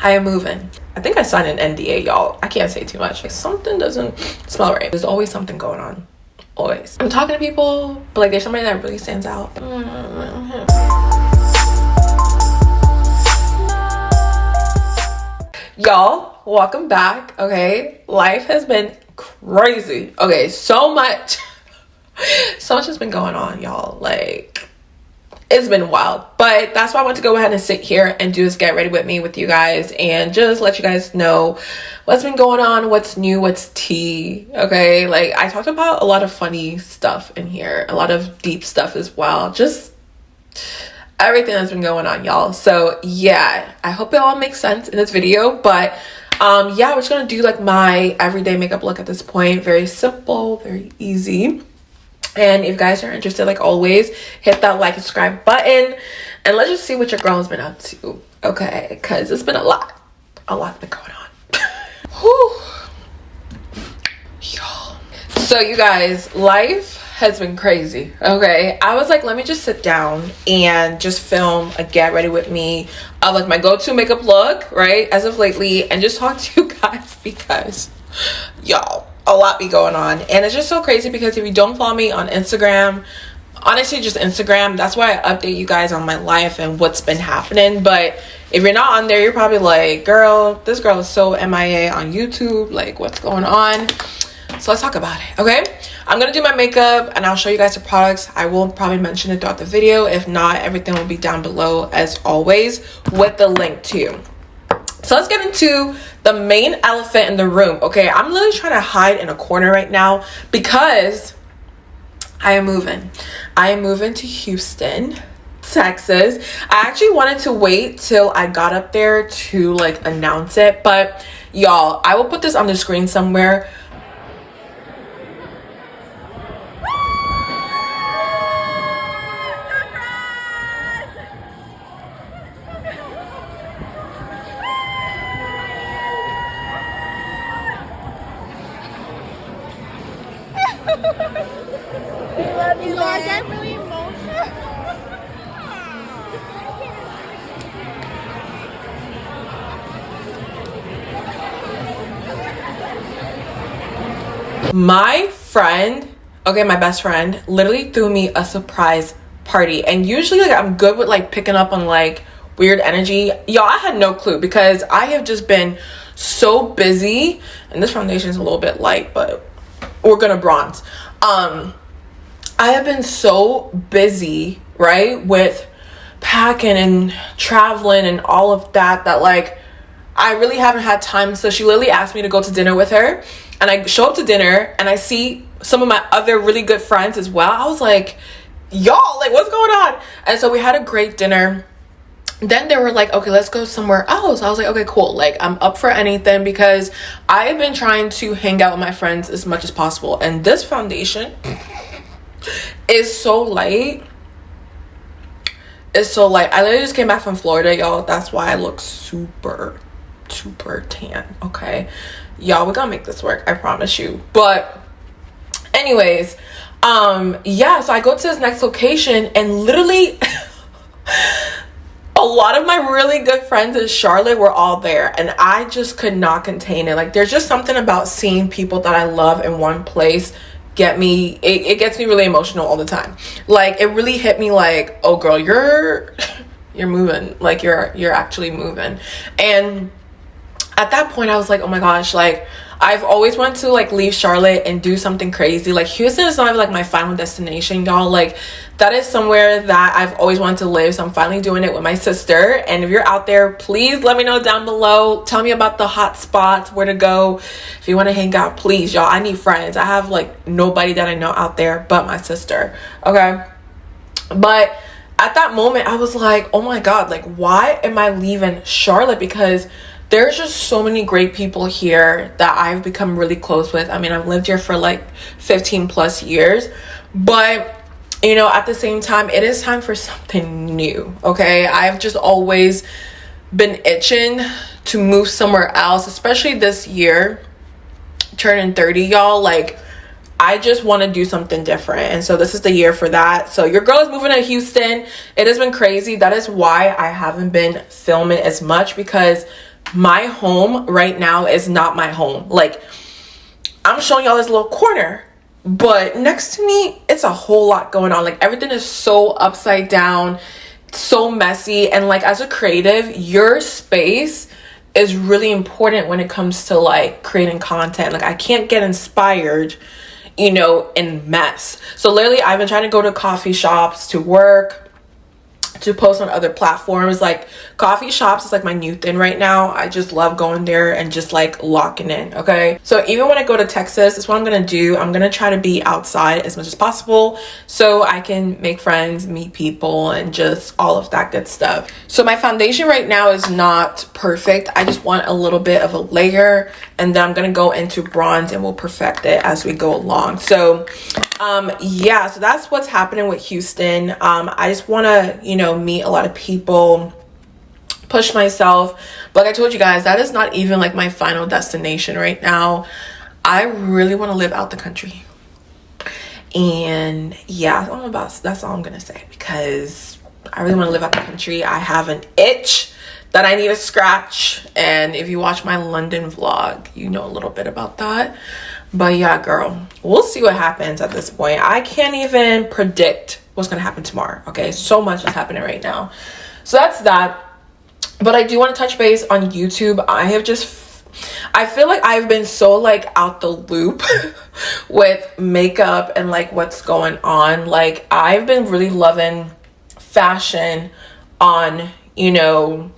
I am moving. I think I signed an NDA, y'all. I can't say too much. Like, something doesn't smell right. There's always something going on. Always. I'm talking to people, but like there's somebody that really stands out. Y'all, welcome back. Okay, life has been crazy. Okay, so much has been going on, y'all. Like, it's been wild, but that's why I want to go ahead and sit here and do this get ready with me with you guys and just let you guys know what's been going on, what's new, what's tea. Okay, like I talked about a lot of funny stuff in here, a lot of deep stuff as well, just everything that's been going on, y'all. So yeah, I hope it all makes sense in this video, but yeah, we're just gonna do like my everyday makeup look at this point. Very simple, very easy. And if you guys are interested, like always, hit that like and subscribe button, and let's just see what your girl has been up to. Okay, because it's been a lot been going on. Whew. Y'all, so you guys, life has been crazy. Okay, I was like, let me just sit down and just film a get ready with me of like my go-to makeup look, right, as of lately, and just talk to you guys because y'all, a lot be going on. And it's just so crazy because if you don't follow me on Instagram, honestly just Instagram, that's why I update you guys on my life and what's been happening. But if you're not on there, you're probably like, girl, this girl is so MIA on YouTube, like what's going on? So let's talk about it. Okay, I'm gonna do my makeup and I'll show you guys the products. I will probably mention it throughout the video. If not, everything will be down below as always with the link too. So let's get into the main elephant in the room. Okay, I'm literally trying to hide in a corner right now because I am moving. I am moving to Houston, Texas. I actually wanted to wait till I got up there to like announce it, but y'all, I will put this on the screen somewhere. I get really emotional. My friend, okay, my best friend, literally threw me a surprise party. And usually like I'm good with like picking up on like weird energy. Y'all, I had no clue because I have just been so busy, and this foundation is a little bit light, but we're gonna bronze. I have been so busy, right, with packing and traveling and all of that, that like I really haven't had time. So she literally asked me to go to dinner with her, and I show up to dinner and I see some of my other really good friends as well. I was like, y'all, like what's going on? And so we had a great dinner. Then they were like, okay, let's go somewhere else. I was like, okay, cool. Like I'm up for anything because I have been trying to hang out with my friends as much as possible. And this foundation is so light. It's so light. I literally just came back from Florida, y'all. That's why I look super tan. Okay, y'all, we're gonna make this work, I promise you. But anyways, yeah, so I go to this next location and literally a lot of my really good friends in Charlotte were all there, and I just could not contain it. Like there's just something about seeing people that I love in one place it gets me really emotional all the time. Like it really hit me like, oh girl, you're moving, like you're actually moving. And at that point I was like, oh my gosh, like I've always wanted to like leave Charlotte and do something crazy. Like Houston is not like my final destination, y'all. Like that is somewhere that I've always wanted to live. So I'm finally doing it with my sister. And if you're out there, please let me know down below. Tell me about the hot spots, where to go. If you want to hang out, please, y'all. I need friends. I have like nobody that I know out there but my sister. Okay. But at that moment I was like, oh my God, like why am I leaving Charlotte? Because there's just so many great people here that I've become really close with. I mean, I've lived here for like 15 plus years, but you know, at the same time, it is time for something new. Okay, I've just always been itching to move somewhere else, especially this year, turning 30, y'all. Like I just want to do something different, and so this is the year for that. So your girl is moving to Houston. It has been crazy. That is why I haven't been filming as much, because my home right now is not my home. Like, I'm showing y'all this little corner, but next to me, it's a whole lot going on. Like, everything is so upside down, so messy. And like, as a creative, your space is really important when it comes to like creating content. Like, I can't get inspired, you know, in mess. So literally, I've been trying to go to coffee shops to work, to post on other platforms. Like, coffee shops is like my new thing right now. I just love going there and just like locking in. Okay, so even when I go to Texas, that's what I'm gonna do. I'm gonna try to be outside as much as possible so I can make friends, meet people, and just all of that good stuff. So my foundation right now is not perfect. I just want a little bit of a layer, and then I'm gonna go into bronze and we'll perfect it as we go along. So yeah, so that's what's happening with Houston. I just want to, you know, meet a lot of people, push myself. But like I told you guys, that is not even like my final destination right now. I really want to live out the country. And yeah, that's all I'm gonna say, because I really want to live out the country. I have an itch that I need to scratch, and if you watch my London vlog, you know a little bit about that. But yeah, girl, we'll see what happens at this point. I can't even predict what's gonna happen tomorrow. Okay, so much is happening right now. So that's that. But I do want to touch base on YouTube. I feel like I've been so like out the loop with makeup and like what's going on. Like, I've been really loving fashion on, you know,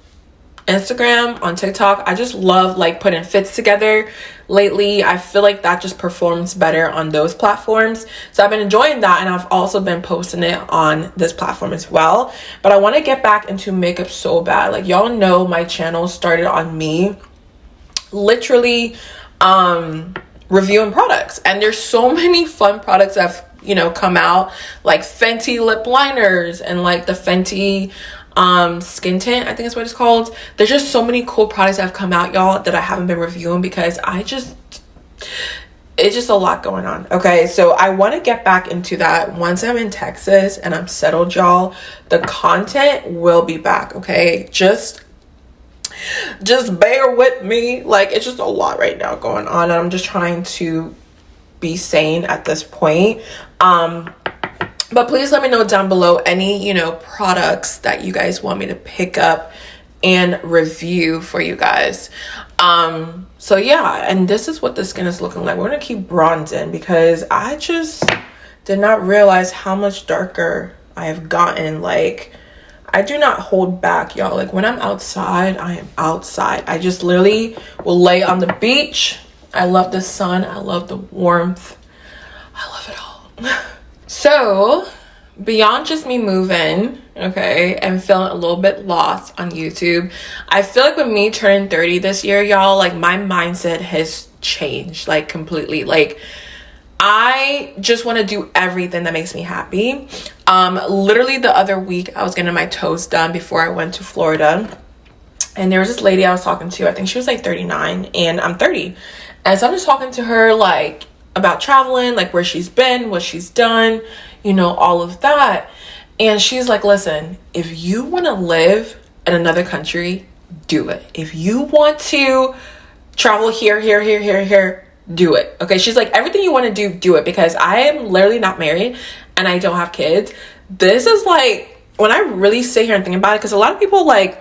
Instagram, on TikTok. I just love like putting fits together lately. I feel like that just performs better on those platforms. So I've been enjoying that, and I've also been posting it on this platform as well. But I want to get back into makeup so bad. Like, y'all know my channel started on me literally reviewing products, and there's so many fun products that have, you know, come out, like Fenty lip liners and like the Fenty skin tint, I think that's what it's called. There's just so many cool products that have come out, y'all, that I haven't been reviewing because it's just a lot going on. Okay, so I want to get back into that once I'm in Texas and I'm settled, y'all. The content will be back. Okay, just bear with me. Like, it's just a lot right now going on, and I'm just trying to be sane at this point. But please let me know down below any, you know, products that you guys want me to pick up and review for you guys. So yeah, and this is what the skin is looking like. We're gonna keep bronzing because I just did not realize how much darker I have gotten. Like, I do not hold back, y'all. Like, when I'm outside, I am outside. I just literally will lay on the beach. I love the sun. I love the warmth. I love it all. So, beyond just me moving, okay, and feeling a little bit lost on YouTube, I feel like with me turning 30 this year, y'all, like, my mindset has changed, like, completely. Like, I just want to do everything that makes me happy. Literally the other week, I was getting my toes done before I went to Florida. And there was this lady I was talking to. I think she was like 39 and I'm 30. And so I'm just talking to her like about traveling, like where she's been, what she's done, you know, all of that. And she's like, listen, if you want to live in another country, do it. If you want to travel here, do it. Okay, she's like, everything you want to do it, because I am literally not married and I don't have kids. This is like, when I really sit here and think about it, because a lot of people, like,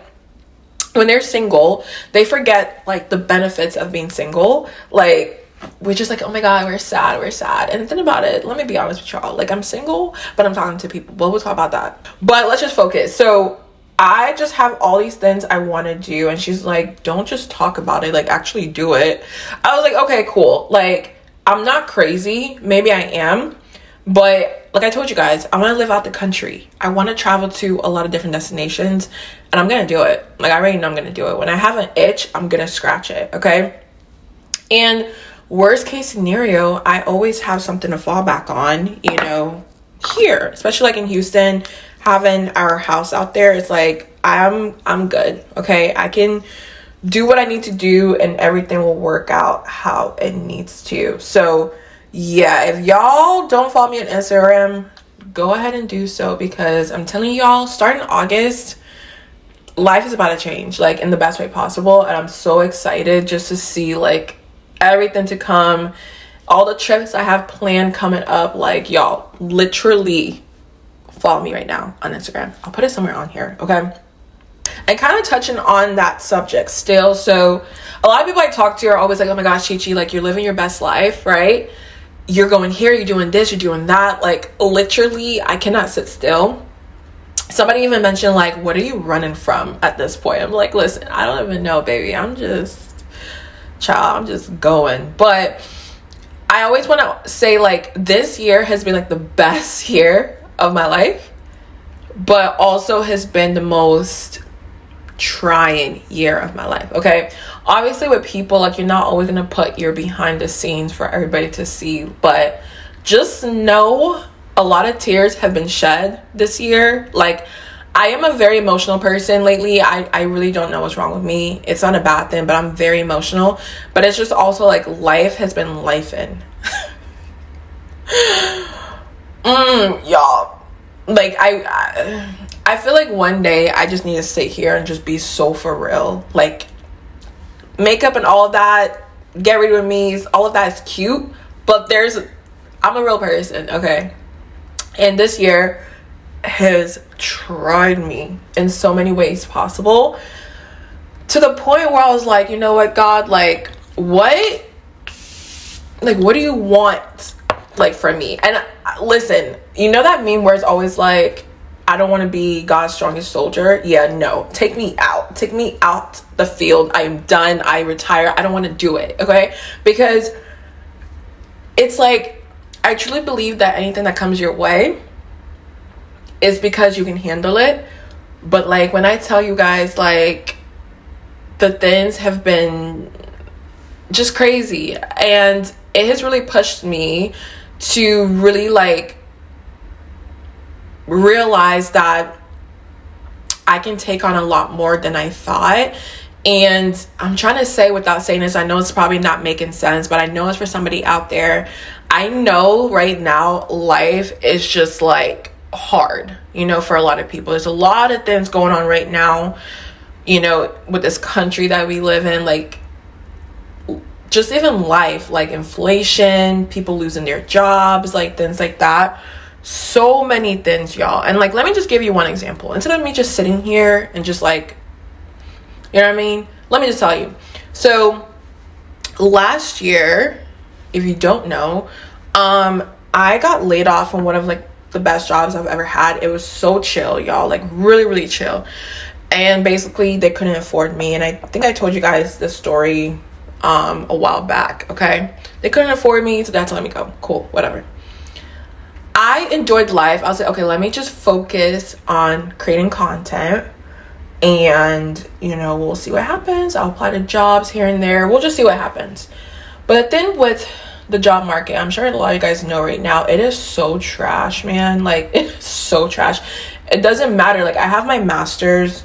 when they're single, they forget like the benefits of being single. Like, we're just like, oh my god, we're sad. And think about it, let me be honest with y'all, like, I'm single but I'm talking to people, but we'll talk about that. But let's just focus. So I just have all these things I want to do, and she's like, don't just talk about it, like, actually do it. I was like, okay, cool. Like, I'm not crazy, maybe I am, but like I told you guys, I want to live out the country. I want to travel to a lot of different destinations, and I'm gonna do it. Like, I already know I'm gonna do it. When I have an itch, I'm gonna scratch it. Okay. And worst case scenario, I always have something to fall back on, you know, here, especially like in Houston, having our house out there. It's like, I'm good. Okay, I can do what I need to do and everything will work out how it needs to. So yeah, if y'all don't follow me on Instagram, go ahead and do so, because I'm telling y'all, starting August, life is about to change, like, in the best way possible, and I'm so excited just to see, like, everything to come, all the trips I have planned coming up. Like, y'all, literally follow me right now on Instagram. I'll put it somewhere on here, okay? And kind of touching on that subject still, so a lot of people I talk to are always like, oh my gosh, Chichi, like, you're living your best life, right? You're going here, you're doing this, you're doing that. Like, literally, I cannot sit still. Somebody even mentioned, like, what are you running from at this point? I'm like, listen, I don't even know, baby. I'm just going. But I always want to say, like, this year has been, like, the best year of my life, but also has been the most trying year of my life, okay? Obviously, with people, like, you're not always going to put your behind the scenes for everybody to see, but just know a lot of tears have been shed this year. Like, I am a very emotional person lately. I really don't know what's wrong with me. It's not a bad thing, but I'm very emotional. But it's just also, like, life has been lifing. Y'all. Like, I feel like one day I just need to sit here and just be so for real. Like, makeup and all of that, get ready with me, all of that is cute. But I'm a real person, okay? And this year has tried me in so many ways possible, to the point where I was like, you know what, God, like, what do you want, like, from me? And listen, you know that meme where it's always like, I don't want to be God's strongest soldier? Yeah, no, take me out the field. I am done. I retire. I don't want to do it, okay? Because it's like, I truly believe that anything that comes your way is because you can handle it. But, like, when I tell you guys, like, the things have been just crazy, and it has really pushed me to really, like, realize that I can take on a lot more than I thought. And I'm trying to say, without saying this, I know it's probably not making sense, but I know it's for somebody out there. I know right now life is just, like, hard, you know, for a lot of people. There's a lot of things going on right now, you know, with this country that we live in, like, just even life, like inflation, people losing their jobs, like, things like that. So many things, y'all. And, like, let me just give you one example. Instead of me just sitting here and just, like, you know what I mean? Let me just tell you. So last year, if you don't know, I got laid off from one of, like, the best jobs I've ever had. It was so chill, y'all, like, really, really chill. And basically they couldn't afford me. And I think I told you guys this story a while back, okay? They couldn't afford me, so they had to let me go. Cool, whatever. I enjoyed life. I was like, okay, let me just focus on creating content, and, you know, we'll see what happens. I'll apply to jobs here and there. We'll just see what happens. But then with the job market, I'm sure a lot of you guys know right now, it is so trash, man. Like, it's so trash. It doesn't matter. Like, I have my master's,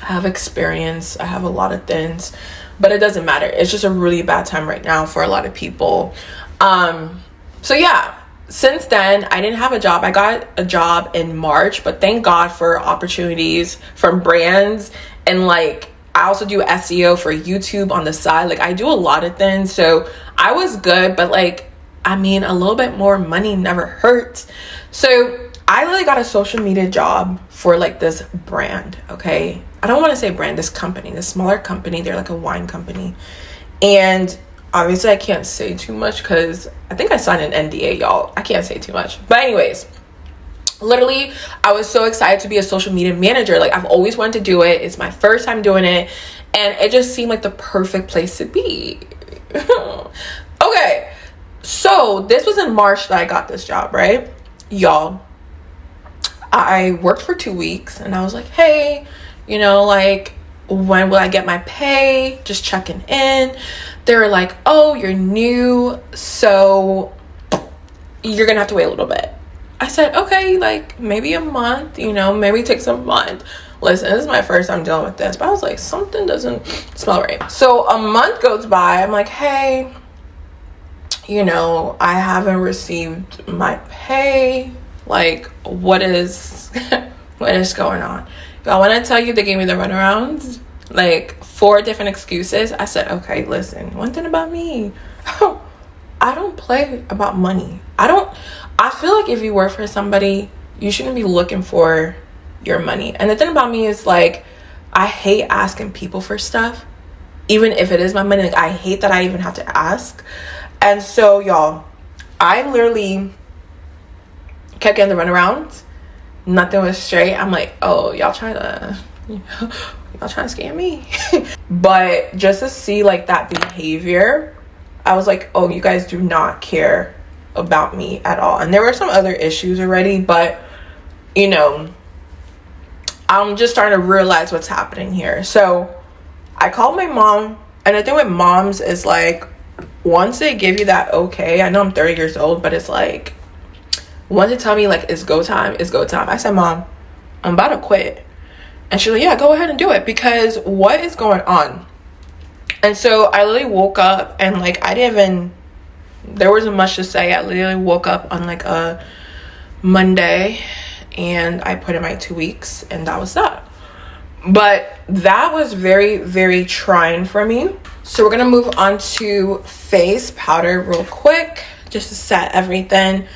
I have experience, I have a lot of things, but it doesn't matter. It's just a really bad time right now for a lot of people. So yeah, since then, I didn't have a job. I got a job in March, but thank God for opportunities from brands. And, like, I also do SEO for YouTube on the side. Like, I do a lot of things. So I was good, but, like, I mean, a little bit more money never hurts. So I literally got a social media job for, like, this brand, okay? I don't want to say brand, this company, this smaller company. They're like a wine company. And obviously I can't say too much because I think I signed an NDA, y'all. I can't say too much. But anyways, literally, I was so excited to be a social media manager. Like, I've always wanted to do it. It's my first time doing it. And it just seemed like the perfect place to be. Okay. So this was in March that I got this job, right? Y'all, I worked for 2 weeks and I was like, hey, you know, like, when will I get my pay? Just checking in. They were like, oh, you're new, so you're gonna have to wait a little bit. I said, okay, like, maybe a month, you know, maybe it takes a month. Listen, this is my first time dealing with this, but I was like, something doesn't smell right. So a month goes by. I'm like, hey, you know, I haven't received my pay. Like, what is what is going on? Y'all, when I tell you they gave me the runarounds, like 4 different excuses, I said, okay, listen, one thing about me, I don't play about money. I feel like if you work for somebody, you shouldn't be looking for your money. And the thing about me is, like, I hate asking people for stuff, even if it is my money. Like, I hate that I even have to ask. And so, y'all, I literally kept getting the runarounds. Nothing was straight. I'm like, oh, y'all trying to scam me? But just to see, like, that behavior, I was like, oh, you guys do not care about me at all. And there were some other issues already, but, you know, I'm just starting to realize what's happening here. So I called my mom, and the thing with moms is, like, once they give you that okay, I know I'm 30 years old, but it's like, once they tell me, like, it's go time, it's go time. I said, Mom, I'm about to quit. And she's like, yeah, go ahead and do it, because what is going on? And so I literally woke up, and, like, there wasn't much to say. I literally woke up on, like, a Monday, and I put in my 2 weeks, and that was that. But that was very, very trying for me. So we're gonna move on to face powder real quick, just to set everything.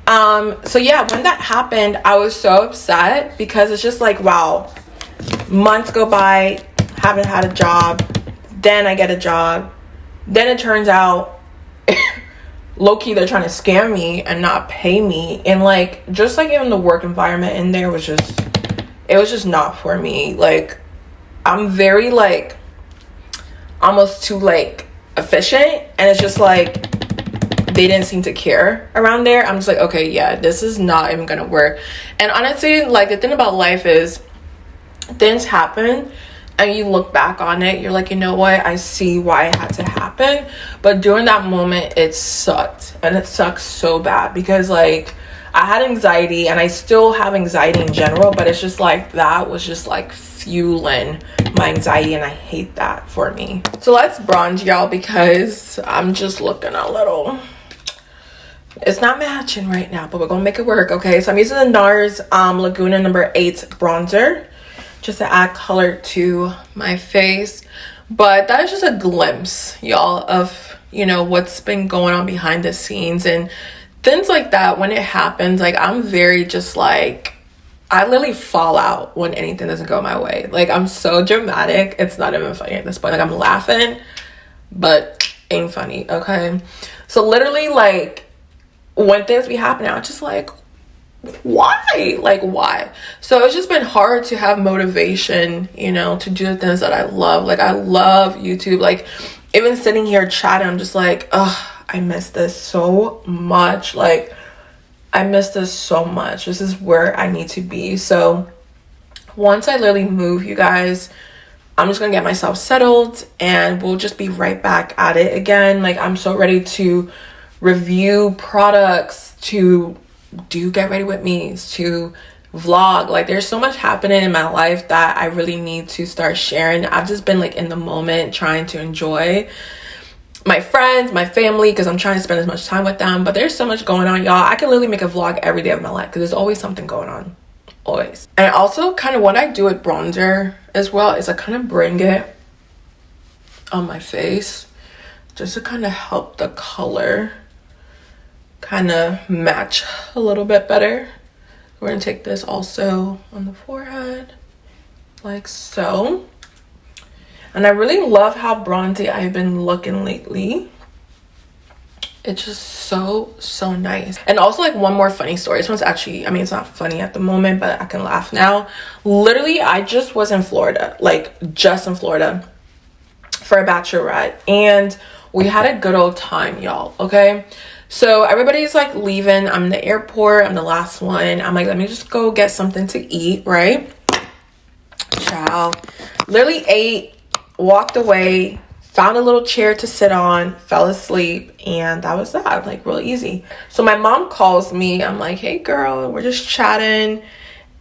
So yeah, when that happened, I was so upset, because it's just like, wow, months go by, haven't had a job, then I get a job, then it turns out low-key they're trying to scam me and not pay me. And, like, just like even the work environment in there was just not for me. Like, I'm very, like, almost too, like, efficient, and it's just like they didn't seem to care around there. I'm just like, okay, yeah, this is not even gonna work. And honestly, like, the thing about life is things happen, and you look back on it, you're like, you know what, I see why it had to happen. But during that moment, it sucked, and it sucks so bad, because, like, I had anxiety, and I still have anxiety in general, but it's just like, that was just like fueling my anxiety, and I hate that for me. So let's bronze, y'all, because I'm just looking a little, it's not matching right now, but we're gonna make it work. Okay, so I'm using the NARS Laguna number 8 bronzer, just to add color to my face. But that is just a glimpse, y'all, of, you know, what's been going on behind the scenes and things like that. When it happens, like, I'm very just like, I literally fall out when anything doesn't go my way. Like, I'm so dramatic, it's not even funny at this point. Like, I'm laughing, but ain't funny, okay? So literally, like, when things be happening, I'm just like, why? Like, why? So it's just been hard to have motivation, you know, to do the things that I love. Like, I love YouTube. Like, even sitting here chatting, I'm just like, ugh, I miss this so much. Like, I miss this so much. This is where I need to be. So once I literally move, you guys, I'm just gonna get myself settled, and we'll just be right back at it again. Like, I'm so ready to review products, to do get ready with me, to vlog. Like, there's so much happening in my life that I really need to start sharing. I've just been, like, in the moment trying to enjoy my friends, my family, because I'm trying to spend as much time with them. But there's so much going on, y'all. I can literally make a vlog every day of my life, because there's always something going on, always. And also, kind of what I do with bronzer as well is I kind of bring it on my face just to kind of help the color kind of match a little bit better. We're gonna take this also on the forehead, like so. And I really love how bronzy I've been looking lately. It's just so nice. And also, like, one more funny story. This one's actually, I mean, it's not funny at the moment, but I can laugh now. Literally, I just was in Florida, like, just in Florida for a bachelorette, and we had a good old time, y'all, okay? So everybody's, like, leaving. I'm in the airport. I'm the last one. I'm like, let me just go get something to eat, right? Ciao. Literally ate, walked away, found a little chair to sit on, fell asleep, and that was that. Like, real easy. So my mom calls me. I'm like, hey, girl, we're just chatting,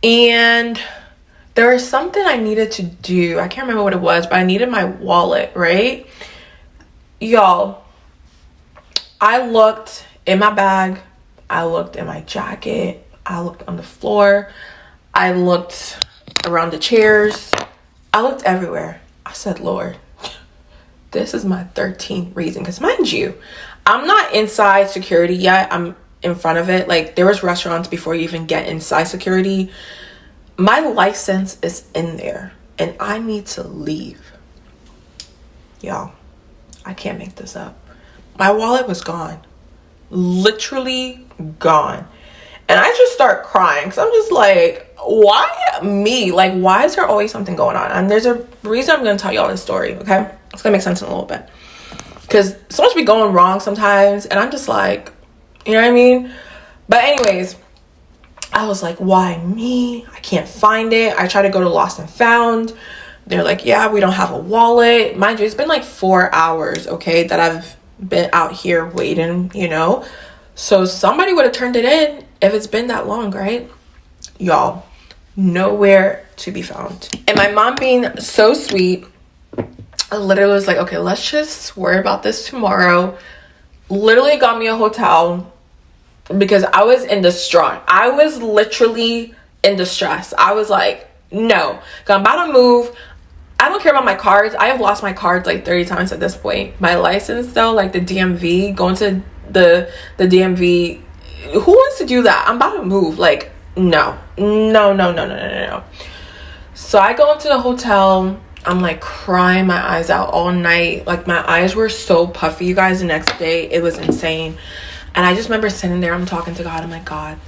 and there was something I needed to do. I can't remember what it was, but I needed my wallet, right? Y'all, I looked in my bag, I looked in my jacket, I looked on the floor, I looked around the chairs. I looked everywhere. I said, Lord, this is my 13th reason. Because mind you, I'm not inside security yet. I'm in front of it. Like, there was restaurants before you even get inside security. My license is in there and I need to leave. Y'all, I can't make this up. My wallet was gone. Literally gone. And I just start crying because I'm just like, why me? Like, why is there always something going on? And there's a reason I'm going to tell y'all this story, okay? It's going to make sense in a little bit. Because so much be going wrong sometimes. And I'm just like, you know what I mean? But anyways, I was like, why me? I can't find it. I tried to go to Lost and Found. They're like, yeah, we don't have a wallet. Mind you, it's been like 4 hours, okay, that I've been out here waiting, you know? So somebody would have turned it in if it's been that long, right? Y'all, nowhere to be found. And my mom being so sweet, I literally was like, okay, let's just worry about this tomorrow. Literally got me a hotel because I was in distraught. I was literally in distress. I was like, no, I'm about to move. I don't care about my cards. I have lost my cards like 30 times at this point. My license though, like the DMV, going to the DMV, who wants to do that? I'm about to move. Like, no. So I go into the hotel. I'm like crying my eyes out all night. Like, my eyes were so puffy, you guys. The next day, it was insane. And I just remember sitting there, I'm talking to God. I'm like, God,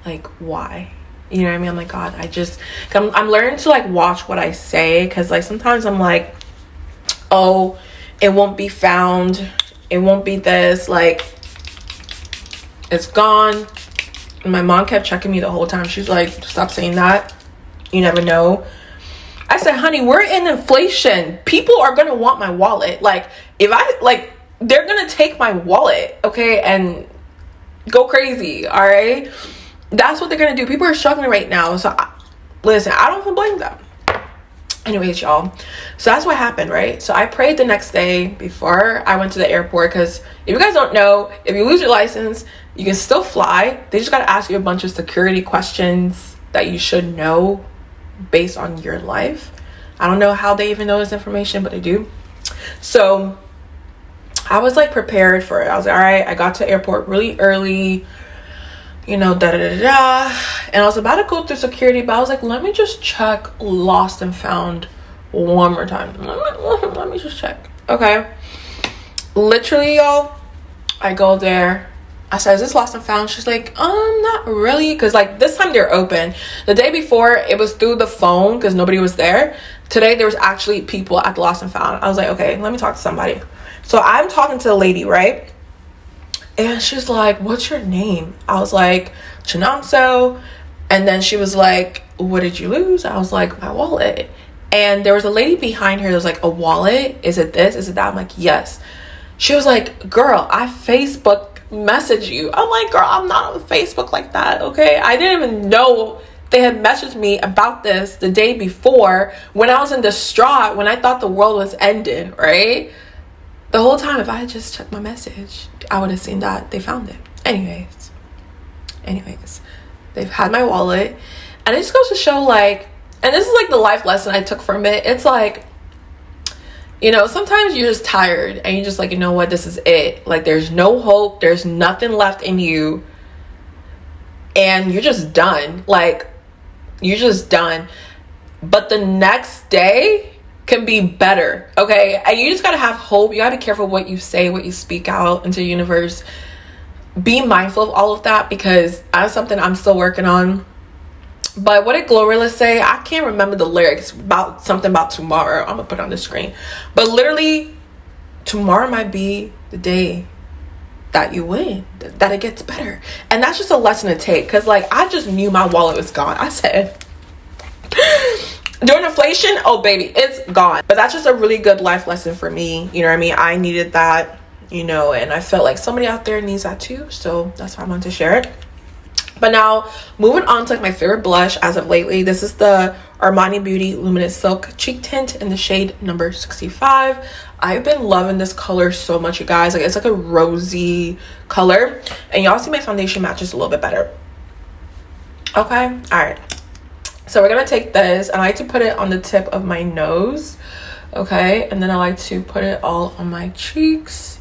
like, why? You know what I mean? I'm like, God, I'm learning to like watch what I say. Cause like sometimes I'm like, oh, it won't be found. It won't be this. Like, it's gone. And my mom kept checking me the whole time. She's like, stop saying that. You never know. I said, honey, we're in inflation. People are going to want my wallet. Like, they're going to take my wallet, okay, and go crazy, all right? That's what they're going to do. People are struggling right now. So, listen, I don't even blame them. Anyways, y'all. So, that's what happened, right? So, I prayed the next day before I went to the airport. Because if you guys don't know, if you lose your license, you can still fly. They just got to ask you a bunch of security questions that you should know based on your life. I don't know how they even know this information, but they do. So I was like prepared for it. I was like, all right, I got to the airport really early, you know, and I was about to go through security, but I was like, let me just check Lost and Found one more time. Let me just check. Okay, literally, y'all, I go there. I said, is this Lost and Found? She's like, not really. Because, like, this time they're open. The day before, it was through the phone because nobody was there. Today, there was actually people at the Lost and Found. I was like, okay, let me talk to somebody. So, I'm talking to the lady, right? And she's like, what's your name? I was like, Juno Co. And then she was like, what did you lose? I was like, my wallet. And there was a lady behind her that was like, a wallet? Is it this? Is it that? I'm like, yes. She was like, girl, I Facebook message you. I'm like, girl, I'm not on Facebook like that, okay? I didn't even know they had messaged me about this the day before when I was in distraught, when I thought the world was ending, right? The whole time, if I had just checked my message, I would have seen that they found it. Anyways, they've had my wallet. And it just goes to show, like, and this is like the life lesson I took from it. It's like, you know, sometimes you're just tired and you're just like, you know what, this is it. Like, there's no hope. There's nothing left in you. And you're just done. Like, you're just done. But the next day can be better, okay? And you just got to have hope. You got to be careful what you say, what you speak out into the universe. Be mindful of all of that because that's something I'm still working on. But what did Glorilla say? I can't remember the lyrics about something about tomorrow. I'm gonna put it on the screen. But literally, tomorrow might be the day that you win, that it gets better. And that's just a lesson to take. Because, like, I just knew my wallet was gone. I said, during inflation, oh, baby, it's gone. But that's just a really good life lesson for me. You know what I mean? I needed that, you know, and I felt like somebody out there needs that too. So that's why I wanted to share it. But now, moving on to like my favorite blush as of lately. This is the Armani Beauty Luminous Silk Cheek Tint in the shade number 65. I've been loving this color so much, you guys. Like, it's like a rosy color. And y'all see my foundation matches a little bit better. Okay, all right. So we're gonna take this. I like to put it on the tip of my nose, okay, and then I like to put it all on my cheeks.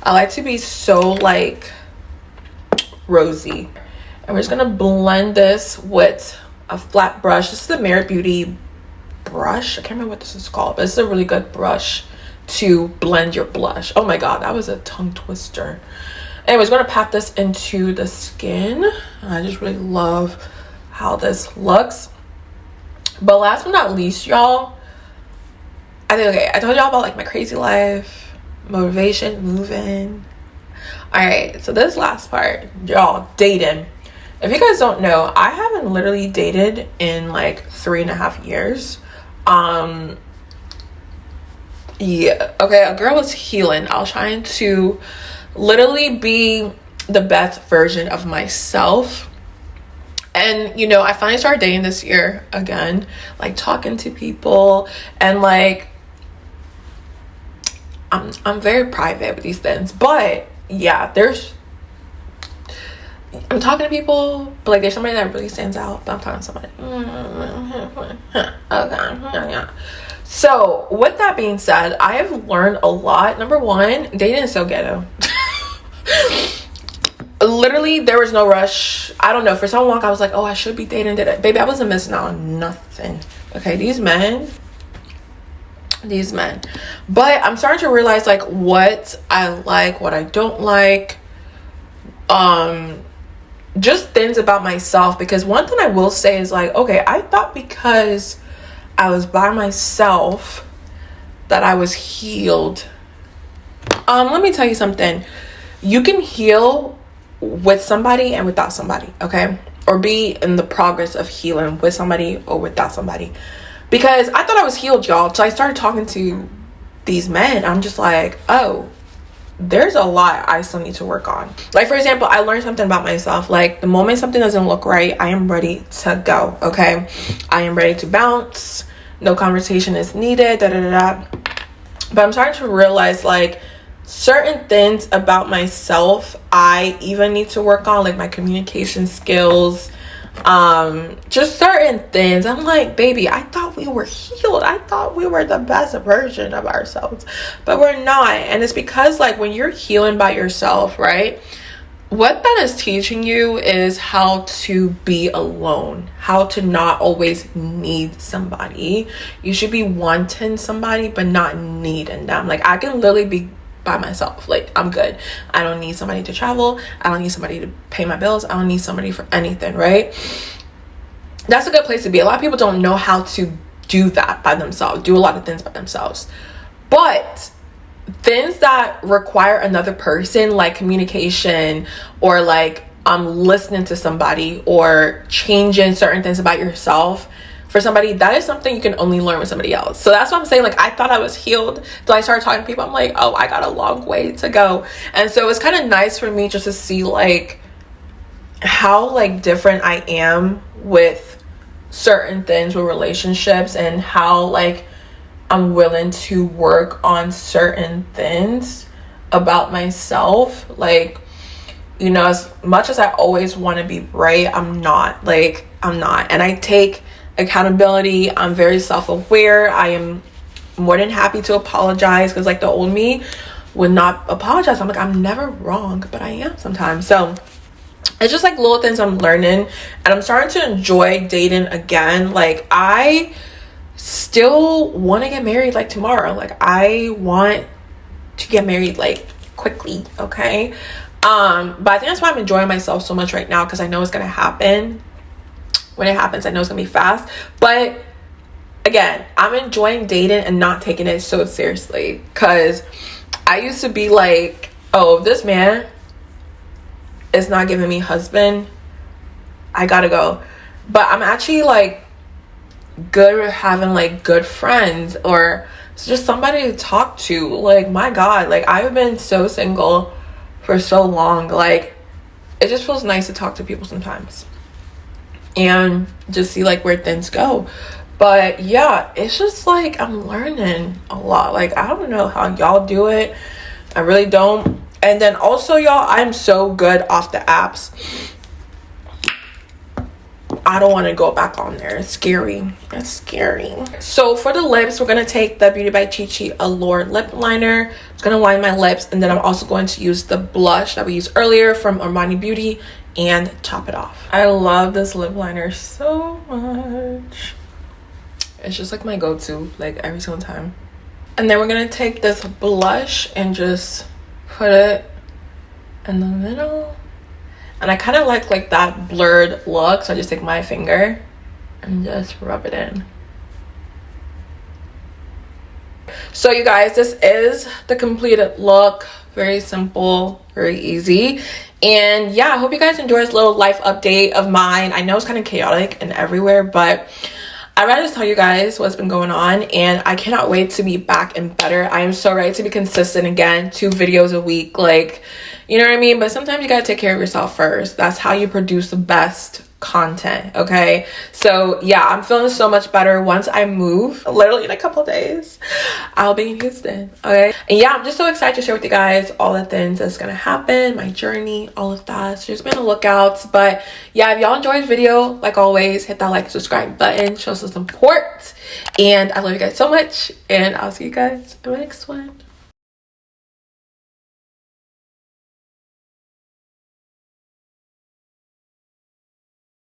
I like to be so like rosy, and we're just gonna blend this with a flat brush. This is the Merit Beauty brush. I can't remember what this is called, but it's a really good brush to blend your blush. Oh my god, that was a tongue twister. Anyways, we're gonna pat this into the skin. I just really love how this looks. But last but not least, y'all, I think, okay, I told y'all about like my crazy life, motivation, moving. All right, so this last part, y'all, dating. If you guys don't know, I haven't literally dated in like 3.5 years. Yeah, okay, a girl was healing. I was trying to literally be the best version of myself. And, you know, I finally started dating this year again, like talking to people, and like, I'm very private with these things, but yeah, I'm talking to people, but like there's somebody that really stands out, but I'm talking to somebody. Okay, yeah. So with that being said, I have learned a lot. Number one, dating is so ghetto. Literally, there was no rush. I don't know, for so long I was like, oh, I should be dating. Baby, I wasn't missing out on nothing. Okay, these men, but I'm starting to realize like what I like, what I don't like, just things about myself. Because one thing I will say is like, okay, I thought because I was by myself that I was healed. Let me tell you something. You can heal with somebody and without somebody, okay? Or be in the progress of healing with somebody or without somebody. Because I thought I was healed, y'all. So I started talking to these men. I'm just like, oh, there's a lot I still need to work on. Like, for example, I learned something about myself. Like, the moment something doesn't look right, I am ready to go, okay? I am ready to bounce. No conversation is needed, da-da-da-da. But I'm starting to realize, like, certain things about myself I even need to work on, like my communication skills, just certain things. I'm like, baby, I thought we were healed. I thought we were the best version of ourselves, but we're not. And it's because like when you're healing by yourself, right, what that is teaching you is how to be alone, how to not always need somebody. You should be wanting somebody but not needing them. Like, I can literally be by myself. Like, I'm good. I don't need somebody to travel. I don't need somebody to pay my bills. I don't need somebody for anything, right? That's a good place to be. A lot of people don't know how to do that by themselves, do a lot of things by themselves. But things that require another person, like communication, or like listening to somebody, or changing certain things about yourself for somebody, that is something you can only learn with somebody else. So that's what I'm saying. Like, I thought I was healed till I started talking to people. I'm like, oh, I got a long way to go. And so it's kind of nice for me just to see like how like different I am with certain things with relationships, and how like I'm willing to work on certain things about myself. Like, you know, as much as I always want to be right, I'm not. And I take accountability. I'm very self-aware. I am more than happy to apologize, because like the old me would not apologize. I'm like, I'm never wrong, but I am sometimes. So it's just like little things I'm learning, and I'm starting to enjoy dating again. Like, I still want to get married like tomorrow. Like, I want to get married like quickly, okay? But I think that's why I'm enjoying myself so much right now, because I know it's gonna happen. When it happens, I know it's gonna be fast. But again, I'm enjoying dating and not taking it so seriously, because I used to be like, oh, this man is not giving me husband, I gotta go. But I'm actually like good at having like good friends, or just somebody to talk to. Like, my god, like I've been so single for so long. Like, it just feels nice to talk to people sometimes and just see like where things go. But yeah, it's just like I'm learning a lot. Like, I don't know how y'all do it. I really don't. And then also, y'all, I'm so good off the apps. I don't want to go back on there. It's scary. That's scary. So for the lips, we're going to take the Beauty by CHICHI Allure lip liner. It's going to line my lips, and then I'm also going to use the blush that we used earlier from Armani Beauty and top it off. I love this lip liner so much. It's just like my go-to, like every single time. And then we're going to take this blush and just put it in the middle. And I kind of like that blurred look, so I just take my finger and just rub it in. So you guys, this is the completed look. Very simple, very easy. And yeah, I hope you guys enjoy this little life update of mine. I know it's kind of chaotic and everywhere, but I'd rather just tell you guys what's been going on, and I cannot wait to be back and better. I am so ready to be consistent again, 2 videos a week, like, you know what I mean? But sometimes you gotta take care of yourself first. That's how you produce the best content, okay? So yeah, I'm feeling so much better. Once I move, literally in a couple days, I'll be in Houston, okay? And yeah, I'm just so excited to share with you guys all the things that's gonna happen, my journey, all of that. So just be on the lookout. But yeah, if y'all enjoyed the video, like always, hit that like, subscribe button, show some support. And I love you guys so much, and I'll see you guys in my next one.